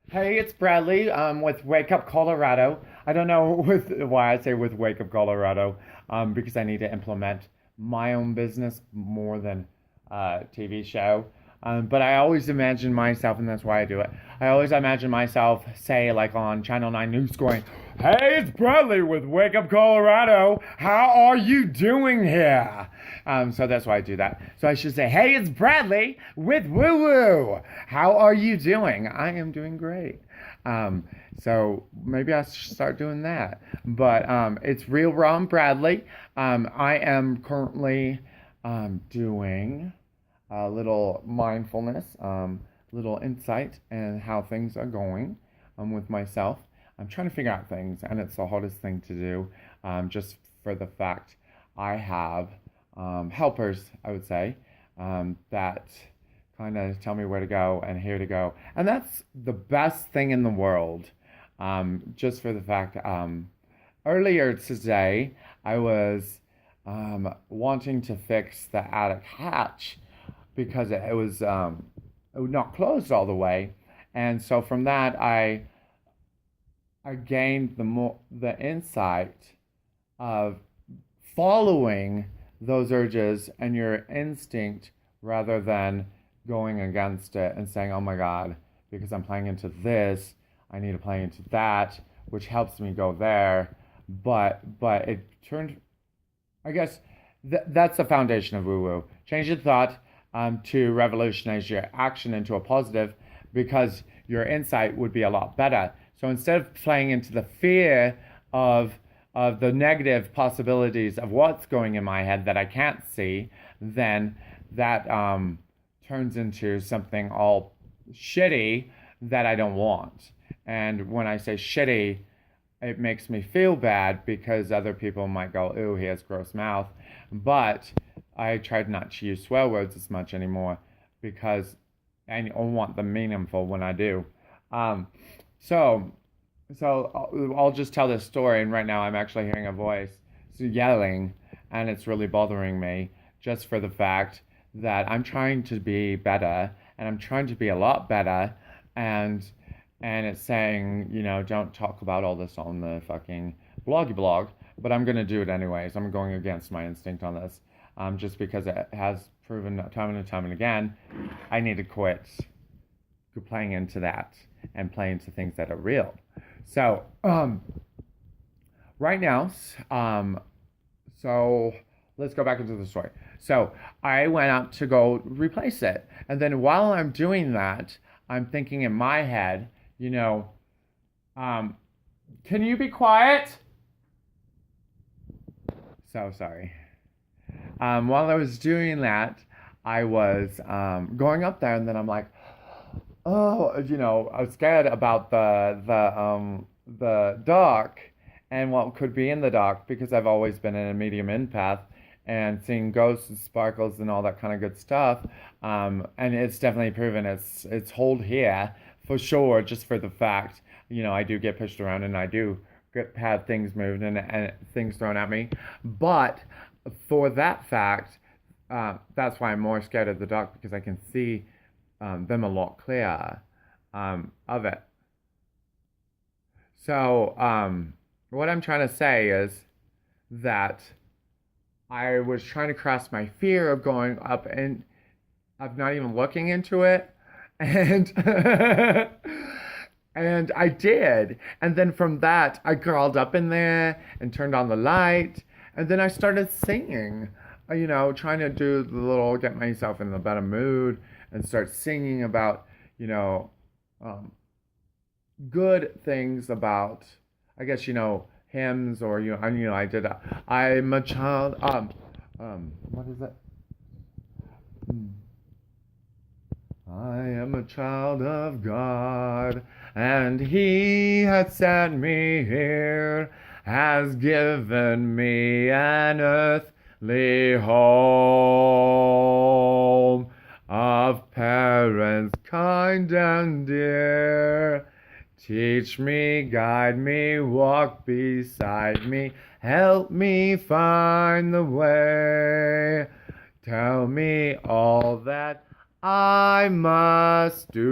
Hey, it's Bradley with Wake Up Colorado. I don't know why I say with Wake Up Colorado because I need to implement my own business more than TV show. But I always imagine myself, and that's why I do it. I always imagine myself, say, like on Channel 9 News, going, "Hey, it's Bradley with Wake Up Colorado. How are you doing here?" So that's why I do that. So I should say, "Hey, it's Bradley with Woo Woo. How are you doing?" I am doing great. Um, so maybe I should start doing that. But it's Real Ron Bradley. I am currently doing a little mindfulness, little insight and how things are going with myself. I'm trying to figure out things, and it's the hardest thing to do, just for the fact I have helpers, I would say, that kind of tell me where to go and here to go. And that's the best thing in the world, just for the fact earlier today, I was wanting to fix the attic hatch because it was not closed all the way, and so from that I gained the insight of following those urges and your instinct rather than going against it and saying, "Oh my God, because I'm playing into this, I need to play into that," which helps me go there. But it turned, I guess that's the foundation of woo woo. Change your thought to revolutionize your action into a positive because your insight would be a lot better. So instead of playing into the fear of the negative possibilities of what's going in my head that I can't see, then that turns into something all shitty that I don't want. And when I say shitty, it makes me feel bad because other people might go, "Ooh, he has gross mouth." But I tried not to use swear words as much anymore because I want them meaningful when I do. Um, so, so I'll just tell this story, and right now I'm actually hearing a voice yelling, and it's really bothering me just for the fact that I'm trying to be better, and I'm trying to be a lot better, and it's saying, don't talk about all this on the fucking bloggy blog, but I'm gonna do it anyways. I'm going against my instinct on this, just because it has proven time and time and again, I need to quit playing into that and play into things that are real. So, right now, so let's go back into the story. So I went out to go replace it. And then while I'm doing that, I'm thinking in my head, um, can you be quiet? So sorry. While I was doing that, I was going up there, and then I'm like, oh, I was scared about the dark and what could be in the dark because I've always been in a medium empath and seeing ghosts and sparkles and all that kind of good stuff. And it's definitely proven its hold here for sure, just for the fact, I do get pushed around and I do have things moved and things thrown at me. But for that fact, that's why I'm more scared of the dark because I can see them a lot clearer of it. So, what I'm trying to say is that I was trying to cross my fear of going up and of not even looking into it, and and I did. And then from that, I crawled up in there and turned on the light, and then I started singing. Trying to do the little get myself in a better mood and start singing about, you know, um, good things about, I guess, hymns or I did. I'm a child. What is it? I am a child of God, and He has sent me here, has given me an earthly home of parents kind and dear. Teach me, guide me, walk beside me, help me find the way. Tell me all that I must do.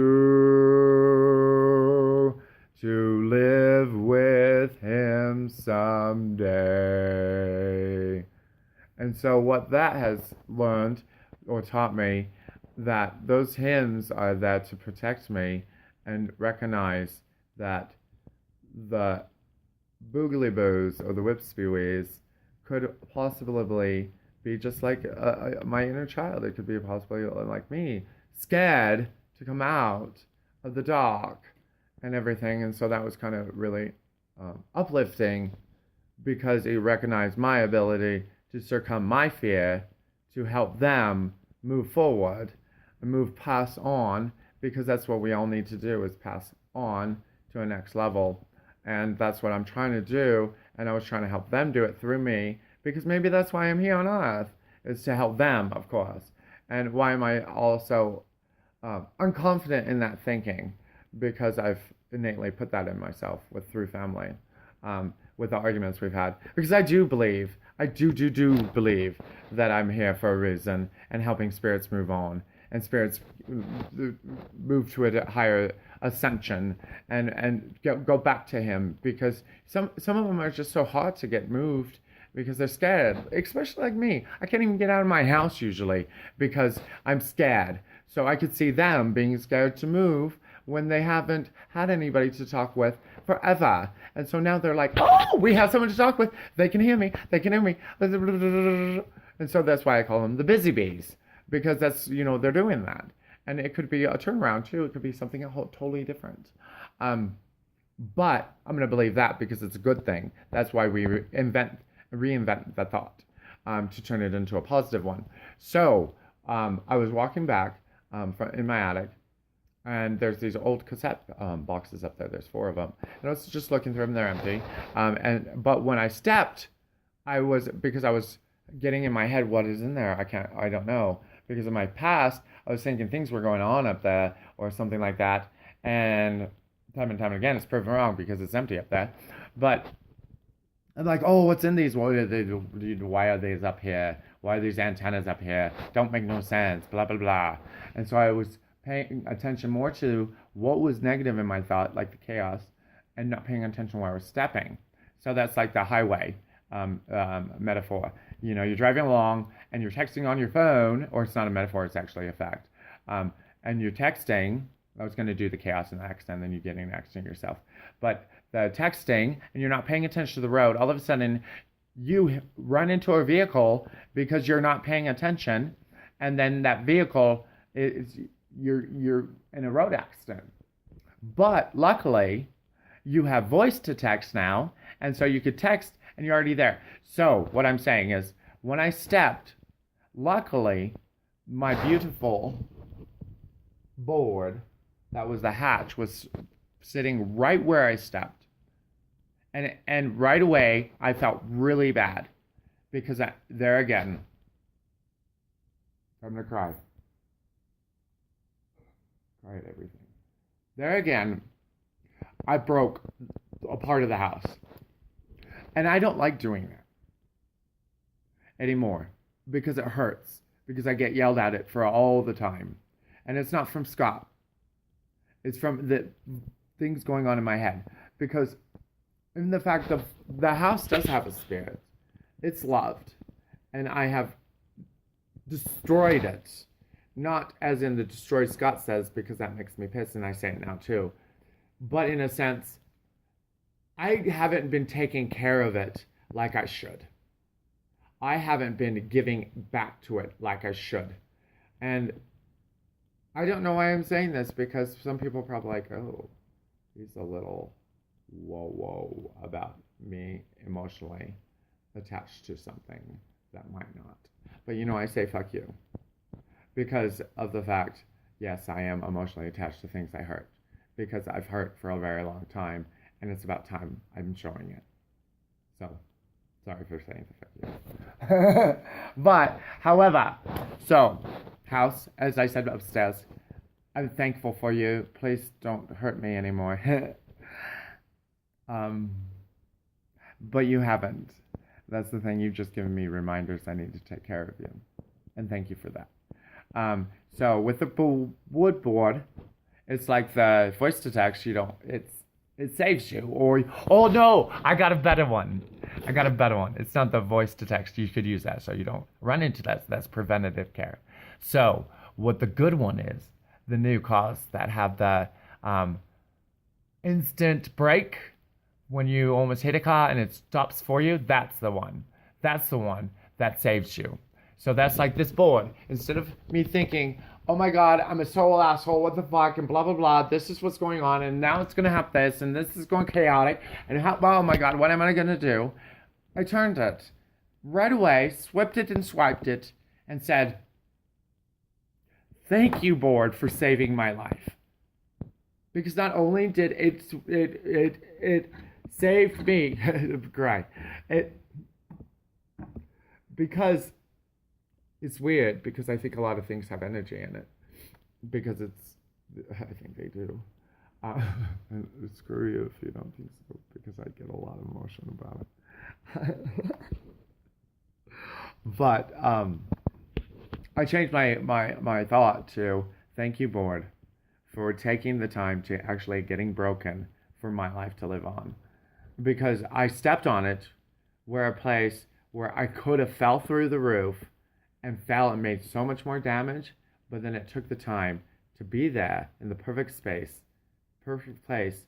And so what that has learned or taught me, that those hymns are there to protect me and recognize that the boogly boos or the whipspewies could possibly be just like my inner child. It could be possibly like me, scared to come out of the dark and everything. And so that was kind of really uplifting, because he recognized my ability to succumb my fear to help them move forward and move past on, because that's what we all need to do, is pass on to a next level. And that's what I'm trying to do, and I was trying to help them do it through me, because maybe that's why I'm here on earth, is to help them, of course. And why am I also unconfident in that thinking? Because I've innately put that in myself through family, with the arguments we've had. Because I do believe that I'm here for a reason, and helping spirits move on, and spirits move to a higher ascension, and go back to him, because some of them are just so hard to get moved, because they're scared, especially like me. I can't even get out of my house usually because I'm scared. So I could see them being scared to move when they haven't had anybody to talk with forever. And so now they're like, oh, we have someone to talk with. They can hear me. They can hear me. And so that's why I call them the busy bees, because that's, they're doing that. And it could be a turnaround too. It could be something totally different. But I'm going to believe that because it's a good thing. That's why we reinvent the thought, to turn it into a positive one. So I was walking back in my attic, and there's these old cassette boxes up there. There's 4 of them. And I was just looking through them. They're empty. But when I stepped, because I was getting in my head, what is in there? I don't know. Because in my past, I was thinking things were going on up there or something like that. And time and time again, it's proven wrong because it's empty up there. But I'm like, oh, what's in these? Why are these up here? Why are these antennas up here? Don't make no sense, blah, blah, blah. And so I was paying attention more to what was negative in my thought, like the chaos, and not paying attention where I was stepping. So that's like the highway metaphor. You're driving along and you're texting on your phone, or it's not a metaphor, it's actually a fact. And you're texting. I was going to do the chaos and the accident, then you get an accident yourself. But the texting, and you're not paying attention to the road, all of a sudden you run into a vehicle because you're not paying attention, and then that vehicle you're in a road accident. But luckily, you have voice to text now, and so you could text and you're already there. So what I'm saying is, when I stepped, luckily, my beautiful board, that was the hatch, was sitting right where I stepped. And right away, I felt really bad, because there again, I'm going to cry. Cry at everything. There again, I broke a part of the house. And I don't like doing that anymore, because it hurts, because I get yelled at it for all the time. And it's not from Scott. It's from the things going on in my head. Because in the fact of the house does have a spirit. It's loved. And I have destroyed it. Not as in the destroyed Scott says, because that makes me pissed, and I say it now too. But in a sense, I haven't been taking care of it like I should. I haven't been giving back to it like I should. And I don't know why I'm saying this, because some people are probably like, oh, he's a little whoa about me emotionally attached to something that might not. But I say fuck you. Because of the fact, yes, I am emotionally attached to things I hurt. Because I've hurt for a very long time. And it's about time I'm showing it. So, sorry for saying the fuck you. But, however, so, house, as I said upstairs, I'm thankful for you. Please don't hurt me anymore. But you haven't. That's the thing. You've just given me reminders I need to take care of you. And thank you for that. So, with the wood board, it's like the voice to text, it saves you. Or, oh no, I got a better one. I got a better one. It's not the voice to text. You could use that so you don't run into that. So that's preventative care. So what the good one is, the new cars that have the instant brake when you almost hit a car and it stops for you. That's the one. That's the one that saves you. So that's like this board. Instead of me thinking, oh my God, I'm a total asshole, what the fuck, and blah, blah, blah, this is what's going on, and now it's going to have this, and this is going chaotic, and how, oh my God, what am I going to do? I turned it right away, swept it and swiped it, and said, thank you, board, for saving my life. Because not only did it saved me, cry, because it's weird, because I think a lot of things have energy in it, because I think they do. And screw you if you don't think so, because I get a lot of emotion about it. But I changed my thought to thank you, board, for taking the time to actually getting broken for my life to live on. Because I stepped on it where a place where I could have fell through the roof and fell and made so much more damage, but then it took the time to be there in the perfect space, perfect place,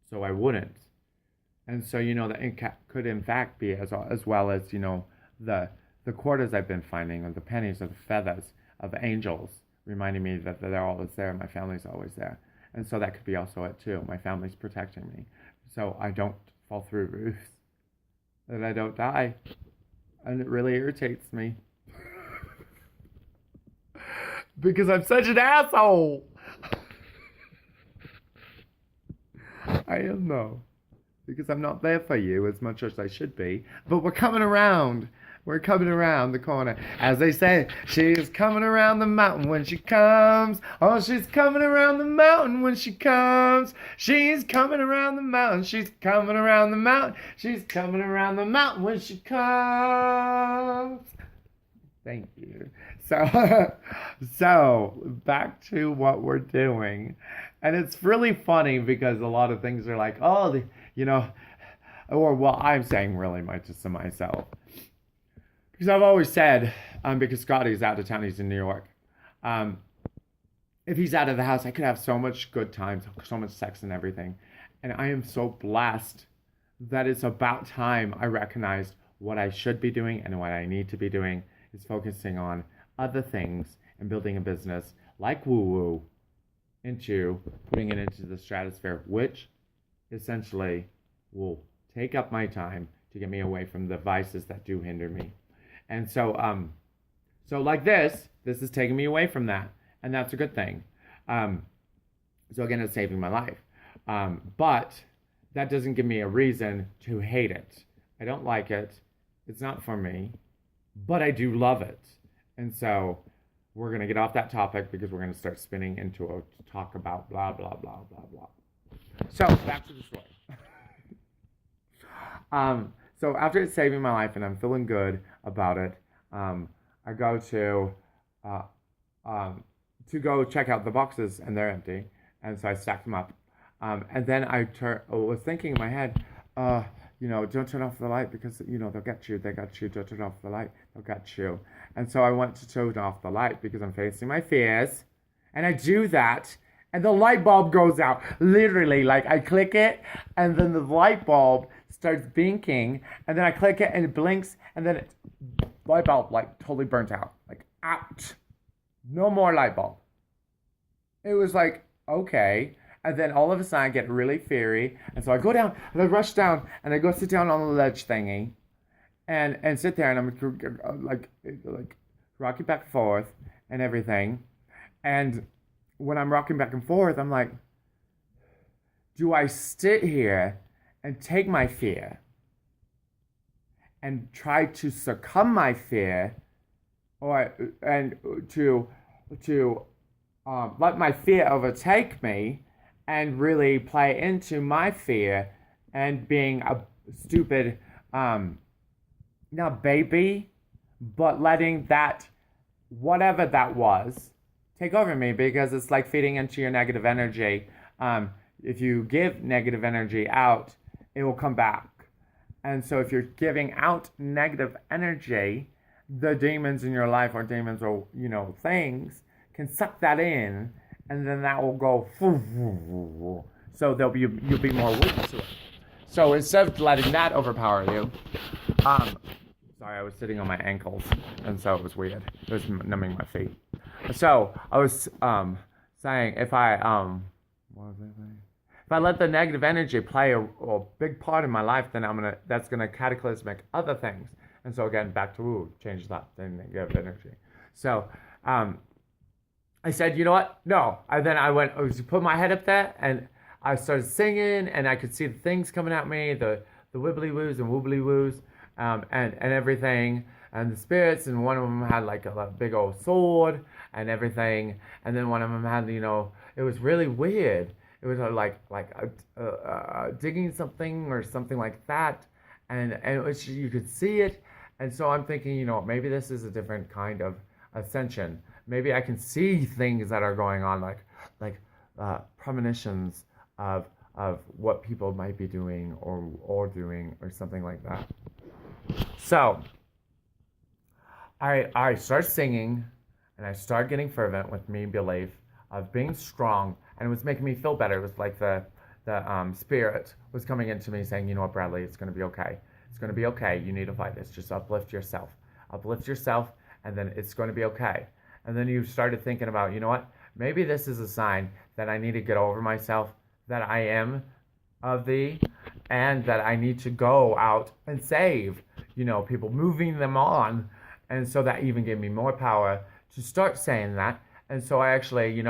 so I wouldn't. And so, that could in fact be as well as, the quarters I've been finding, or the pennies, or the feathers of angels, reminding me that they're always there, my family's always there. And so that could be also it too. My family's protecting me, so I don't fall through roofs, that I don't die. And it really irritates me. Because I'm such an asshole. I am, though. Because I'm not there for you as much as I should be. But we're coming around. We're coming around the corner. As they say, she's coming around the mountain when she comes. Oh, she's coming around the mountain when she comes. She's coming around the mountain. She's coming around the mountain. She's coming around the mountain when she comes. Thank you. So back to what we're doing. And it's really funny because a lot of things are like, oh, I'm saying really much just to myself. Because I've always said, because Scotty's out of town, he's in New York. If he's out of the house, I could have so much good times, so much sex and everything. And I am so blessed that it's about time I recognized what I should be doing and what I need to be doing is focusing on other things and building a business like Woo Woo into putting it into the stratosphere, which essentially will take up my time to get me away from the vices that do hinder me. And so like this is taking me away from that, and that's a good thing. So again, it's saving my life. But that doesn't give me a reason to hate it. I don't like it. It's not for me, but I do love it. And so we're going to get off that topic because we're going to start spinning into a talk about blah, blah, blah, blah, blah. So back to the story. So after it's saving my life and I'm feeling good about it, I go to go check out the boxes and they're empty. And so I stack them up. And then I was thinking in my head, don't turn off the light because, they'll get you. They got you. Don't turn off the light. They'll get you. And so I went to turn off the light because I'm facing my fears. And I do that. And the light bulb goes out. Literally, like I click it and then the light bulb starts blinking. And then I click it and it blinks. And then light bulb like totally burnt out. Like out. No more light bulb. It was like, okay. And then all of a sudden I get really fiery. And so I go down and I rush down and I go sit down on the ledge thingy and sit there and I'm like rocking back and forth and everything. And when I'm rocking back and forth, I'm like, do I sit here and take my fear and try to succumb my fear and to let my fear overtake me and really play into my fear and being a stupid, not baby, but letting that, whatever that was, take over me because it's like feeding into your negative energy. If you give negative energy out, it will come back. And so if you're giving out negative energy, the demons in your life or demons or, things can suck that in, and then that will go. So you'll be more weak to it. So instead of letting that overpower you, sorry, I was sitting on my ankles, and so it was weird. It was numbing my feet. So I was saying, if I what was I saying? If I let the negative energy play a big part in my life, then that's gonna cataclysmic other things. And so again, back to change that negative energy. So I said, you know what? No. And then I put my head up there, and I started singing, and I could see the things coming at me, the wibbly woos and woobly woos, and everything, and the spirits, and one of them had like a big old sword and everything, and then one of them had, it was really weird. It was like digging something or something like that, and you could see it, and so I'm thinking, maybe this is a different kind of ascension. Maybe I can see things that are going on, like premonitions of what people might be doing or doing or something like that. So I start singing, and I start getting fervent with me belief of being strong, and it was making me feel better. It was like the spirit was coming into me saying, you know what, Bradley, it's going to be okay. It's going to be okay. You need to fight this. Just uplift yourself, and then it's going to be okay. And then you started thinking about, you know what, maybe this is a sign that I need to get over myself, that I am of thee, and that I need to go out and save, people, moving them on. And so that even gave me more power to start saying that. And so I actually,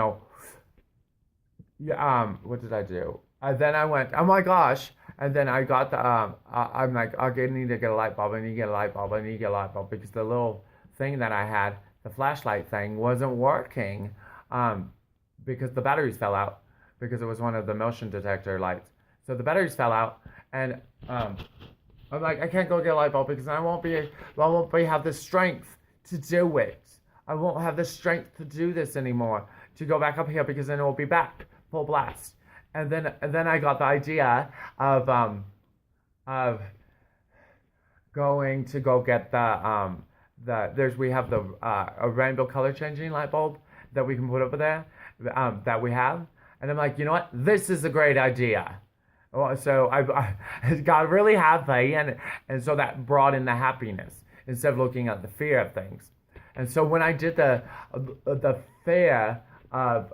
what did I do? Then I went, oh my gosh. And then I got I'm like, I need to get a light bulb. I need to get a light bulb. I need to get a light bulb, because the little thing that I had, the flashlight thing, wasn't working, because the batteries fell out, because it was one of the motion detector lights. So the batteries fell out, and I'm like, I can't go get a light bulb, because I won't have the strength to do it. I won't have the strength to do this anymore, to go back up here, because then it will be back full blast. And then I got the idea of going to go get we have a rainbow color changing light bulb that we can put over there, that we have. And I'm like, you know what? This is a great idea. So I got really happy, and so that brought in the happiness instead of looking at the fear of things. And so when I did the fear of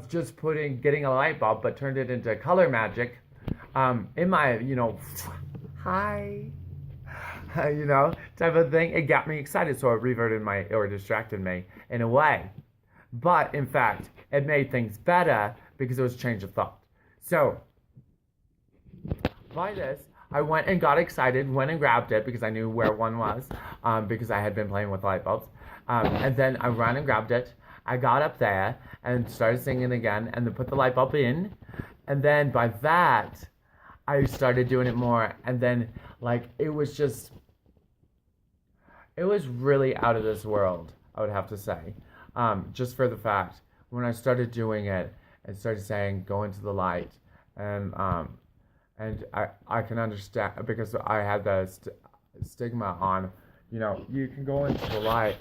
just getting a light bulb, but turned it into color magic, in my, hi, type of thing, it got me excited. So it distracted me in a way. But in fact, it made things better because it was a change of thought. So by this, I went and got excited, went and grabbed it because I knew where one was, because I had been playing with light bulbs. And then I ran and grabbed it. I got up there and started singing again, and then put the light bulb in. And then by that, I started doing it more. And then, it was really out of this world, I would have to say. Just for the fact, when I started doing it and started saying, go into the light, and I can understand, because I had the stigma on, you can go into the light.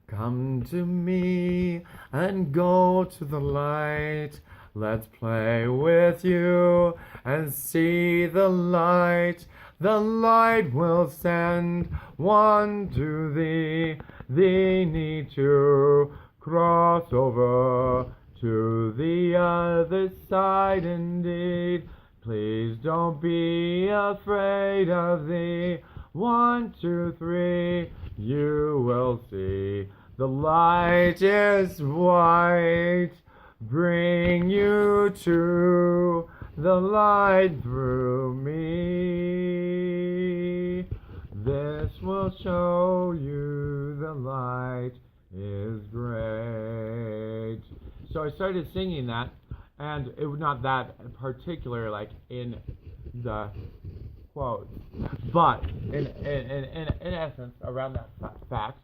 Come to me and go to the light. Let's play with you and see the light. The light will send one to thee. Thee need to cross over to the other side indeed. Please don't be afraid of thee. 1, 2, 3, you will see. The light is white. Bring you to the light through me. This will show you the light is great. So I started singing that, and it was not that particular, in the quote, but in essence, around that fact.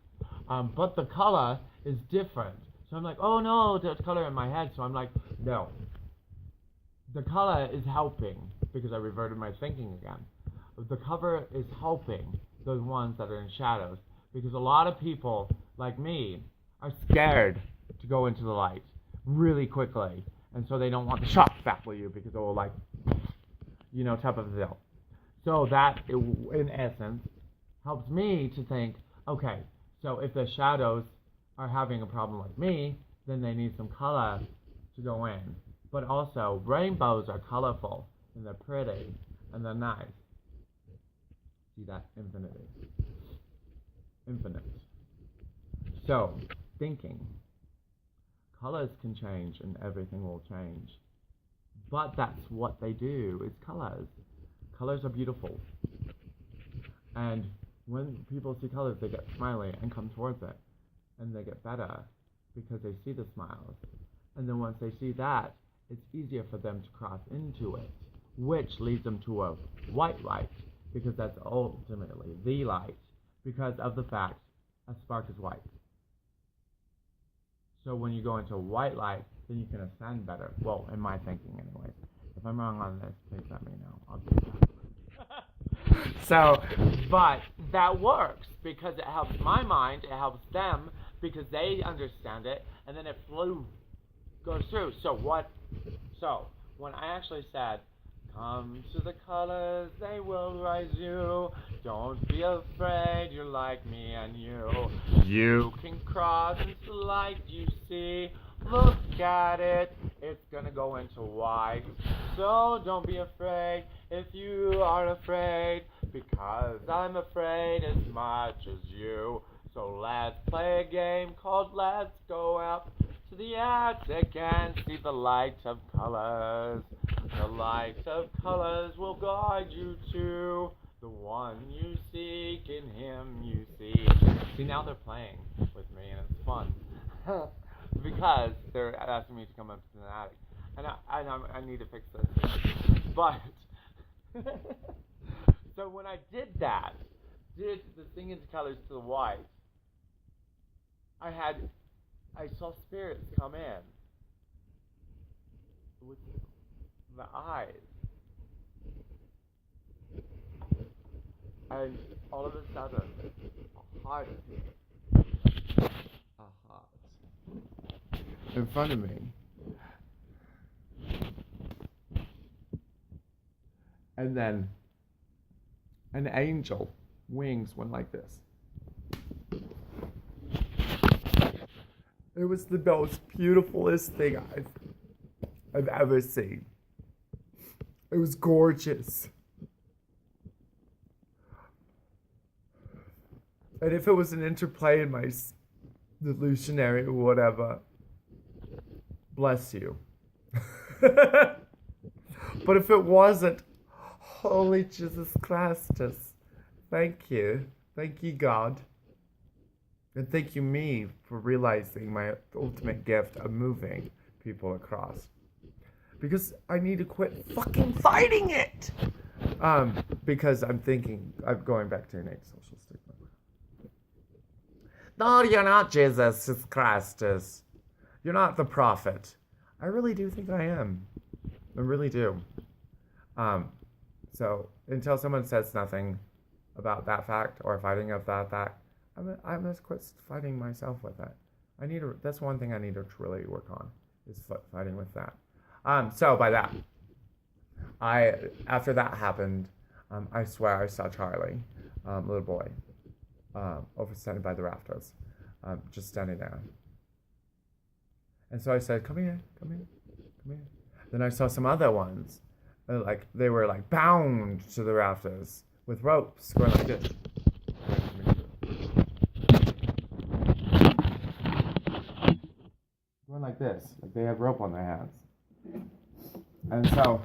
But the color is different. So I'm like, oh no, there's color in my head. So I'm like, no. the color is helping, because I reverted my thinking again. The cover is helping the ones that are in shadows, because a lot of people, like me, are scared to go into the light really quickly, and so they don't want the shock factor you, because it will, like, type of deal. So that, in essence, helps me to think, okay, so if the shadows are having a problem like me, then they need some color to go in. But also, rainbows are colorful, and they're pretty, and they're nice. See that? Infinity. Infinite. So, thinking. Colors can change, and everything will change. But that's what they do, is colors. Colors are beautiful. And when people see colors, they get smiley and come towards it. And they get better, because they see the smiles. And then once they see that, it's easier for them to cross into it, which leads them to a white light, because that's ultimately the light, because of the fact a spark is white. So when you go into white light, then you can ascend better. Well, in my thinking anyways. If I'm wrong on this, please let me know. I'll do that. So, but that works, because it helps my mind, it helps them, because they understand it, and then it goes through. So when I actually said, come to the colors, they will rise you. Don't be afraid, you're like me and you. You can cross into the light you see. Look at it, it's gonna go into white. So don't be afraid if you are afraid, because I'm afraid as much as you. So let's play a game called Let's Go Up to the attic and see the light of colors. The light of colors will guide you to the one you seek, in him you see. See, now they're playing with me, and it's fun. Because they're asking me to come up to the attic. And I need to fix this. But, so when I did the singing colors to the white, I saw spirits come in with the eyes, and all of a sudden, a heart in front of me, and then an angel wings went like this. It was the most beautifulest thing I've ever seen. It was gorgeous. And if it was an interplay in my delusionary or whatever, bless you. But if it wasn't, holy Jesus Christus, thank you. Thank you, God. And thank you, me, for realizing my ultimate gift of moving people across. Because I need to quit fucking fighting it! Because I'm going back to innate social stigma. No, you're not Jesus Christus. You're not the prophet. I really do think I am. I really do. So, until someone says nothing about that fact, or fighting of that fact, I must quit fighting myself with that. That's one thing I need to really work on, is fighting with that. So by that, after that happened, I swear I saw Charlie, little boy, over standing by the rafters, just standing there. And so I said, come here. Then I saw some other ones, they were like bound to the rafters with ropes going like this. Going like this, like they had rope on their hands. And so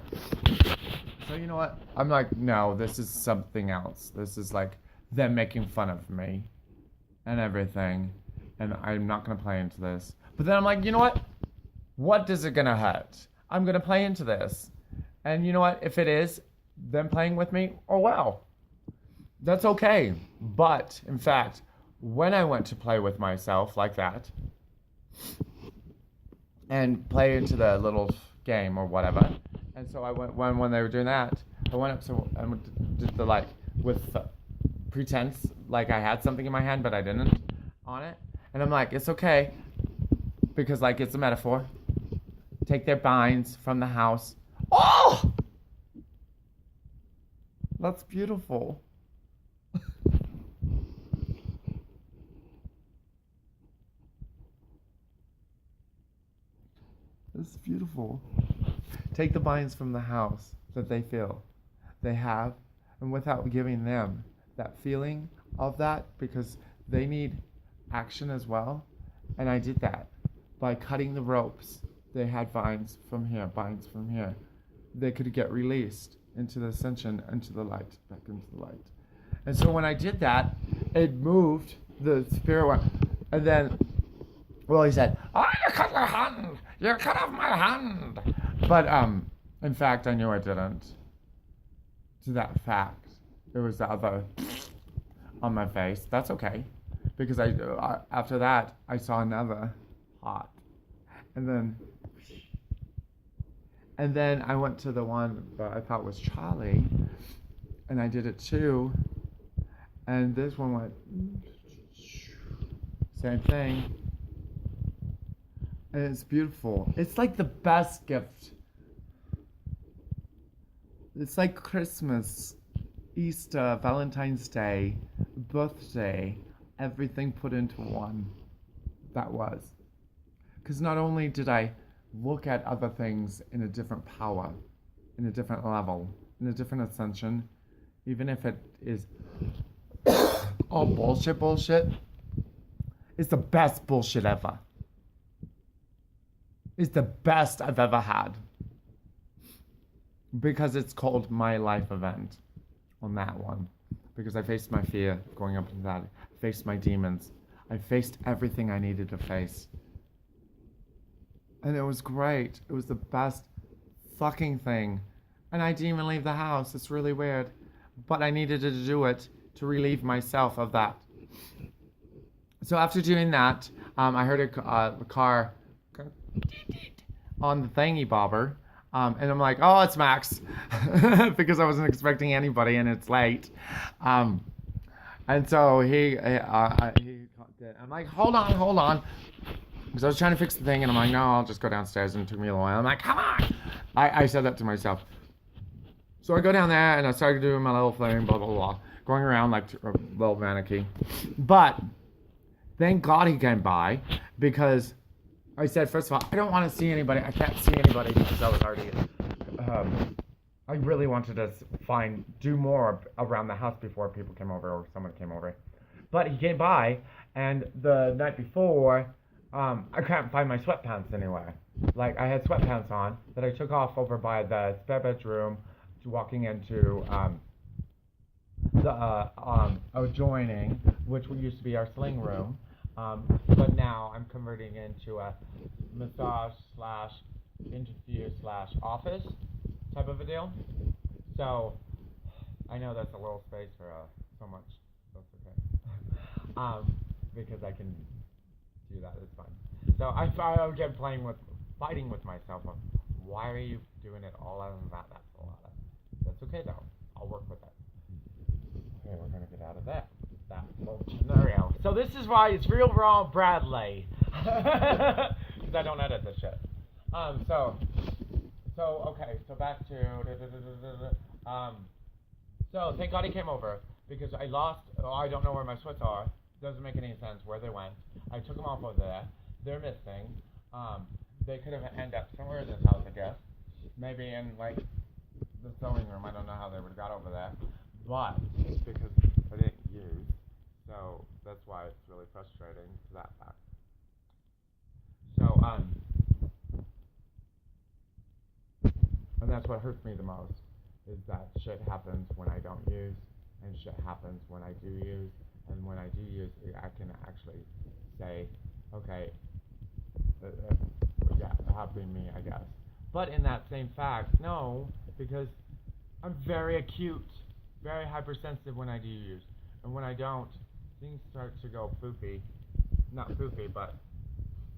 you know what? I'm like, no, this is something else. This is like them making fun of me and everything. And I'm not going to play into this. But then I'm like, you know what? What is it going to hurt? I'm going to play into this. And you know what? If it is them playing with me, oh wow. That's okay. But, in fact, when I went to play with myself like that, and play into the little game or whatever, And so I went when they were doing that. I went up to and did the like with the pretense like I had something in my hand, but I didn't on it. And I'm like, it's okay because like it's a metaphor. Take their binds from the house. Oh, that's beautiful. It's beautiful. Take the binds from the house that they feel they have, and without giving them that feeling of that, because they need action as well. And I did that by cutting the ropes. They had binds from here, binds from here. They could get released into the ascension, into the light, back into the light. And so when I did that, it moved the spirit went, and then, well, he said, "Oh, you cut your hand! You cut off my hand!" But in fact, I knew I didn't. To that fact, it was the other on my face. That's okay, because I after that I saw another hot, and then I went to the one that I thought was Charlie, and I did it too. And this one went same thing. And it's beautiful. It's like the best gift. It's like Christmas, Easter, Valentine's Day, birthday, everything put into one. That was. Because not only did I look at other things in a different power, in a different level, in a different ascension, even if it is all bullshit, it's the best bullshit ever. It's the best I've ever had. Because it's called My Life Event on that one. Because I faced my fear going up into that. I faced my demons. I faced everything I needed to face. And it was great. It was the best fucking thing. And I didn't even leave the house. It's really weird. But I needed to do it to relieve myself of that. So after doing that, I heard a car on the thingy bobber. And I'm like, oh, it's Max. Because I wasn't expecting anybody and it's late. And so he I'm like, hold on. Because I was trying to fix the thing and I'm like, no, I'll just go downstairs, and it took me a while. I'm like, come on. I said that to myself. So I go down there and I started doing my little thing, blah, blah, blah. Going around like a little mannequin. But thank God he came by, because I said, first of all, I don't want to see anybody. I can't see anybody because I was already, I really wanted to do more around the house before people came over or someone came over. But he came by, and the night before, I couldn't find my sweatpants anywhere. Like, I had sweatpants on that I took off over by the spare bedroom, walking into the adjoining, which used to be our sling room. But now I'm converting into a massage / interview / office type of a deal. So I know that's a little space for so much. That's okay. Because I can do that. It's fine. So I get fighting with myself of, why are you doing it all out of that? That's a lot. That's okay though. I'll work with it. Okay, we're gonna get out of that little scenario. So this is why it's Real Raw Bradley. Because I don't edit this shit. Okay, so back to so thank God he came over, because I don't know where my sweats are. Doesn't make any sense where they went. I took them off over there. They're missing. They could have ended up somewhere in this house, I guess. Maybe in like the sewing room. I don't know how they would have got over there. But it's because I didn't use. So that's why it's really frustrating to that fact. So and that's what hurts me the most, is that shit happens when I don't use, and shit happens when I do use, and when I do use, I can actually say, okay, yeah, helping me, I guess. But in that same fact, no, because I'm very acute, very hypersensitive when I do use, and when I don't, things start to go poopy. Not poopy, but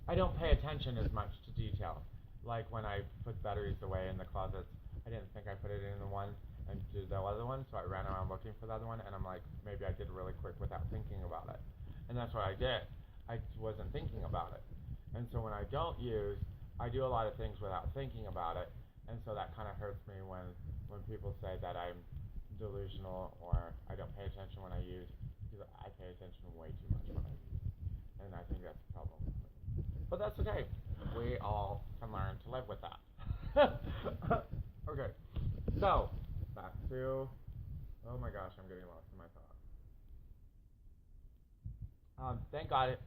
I don't pay attention as much to detail. Like when I put batteries away in the closets, I didn't think I put it in the one and did the other one, so I ran around looking for the other one, and I'm like, maybe I did really quick without thinking about it. And that's what I did. I wasn't thinking about it. And so when I don't use, I do a lot of things without thinking about it, and so that kind of hurts me when people say that I'm delusional or I don't pay attention when I use, because I pay attention way too much when I use, and I think that's a problem. But that's okay. We all can learn to live with that. Okay, so back to, oh my gosh, I'm getting lost in my thoughts. Thank God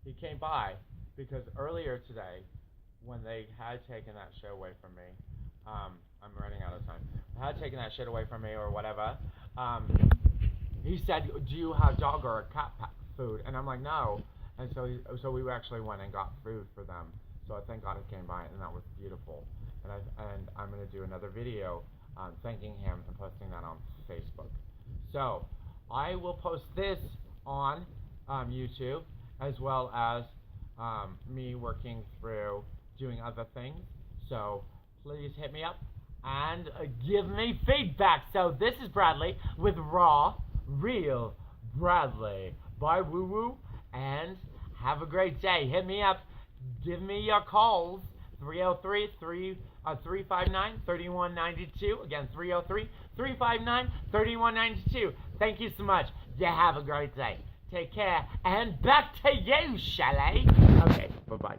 he came by, because earlier today, when they had taken that shit away from me, I'm running out of time. They had taken that shit away from me or whatever. He said, "Do you have dog or cat food?" And I'm like, "No." And so we actually went and got food for them. So I thank God he came by, and that was beautiful. And I'm gonna do another video thanking him and posting that on Facebook. So I will post this on YouTube, as well as me working through doing other things. So please hit me up and give me feedback. So this is Bradley with Raw Real Bradley. Bye, woo woo, and have a great day. Hit me up. Give me your calls. 303-359-3192. Again, 303-359-3192. Thank you so much. You have a great day. Take care. And back to you, Chalet. Okay, bye-bye.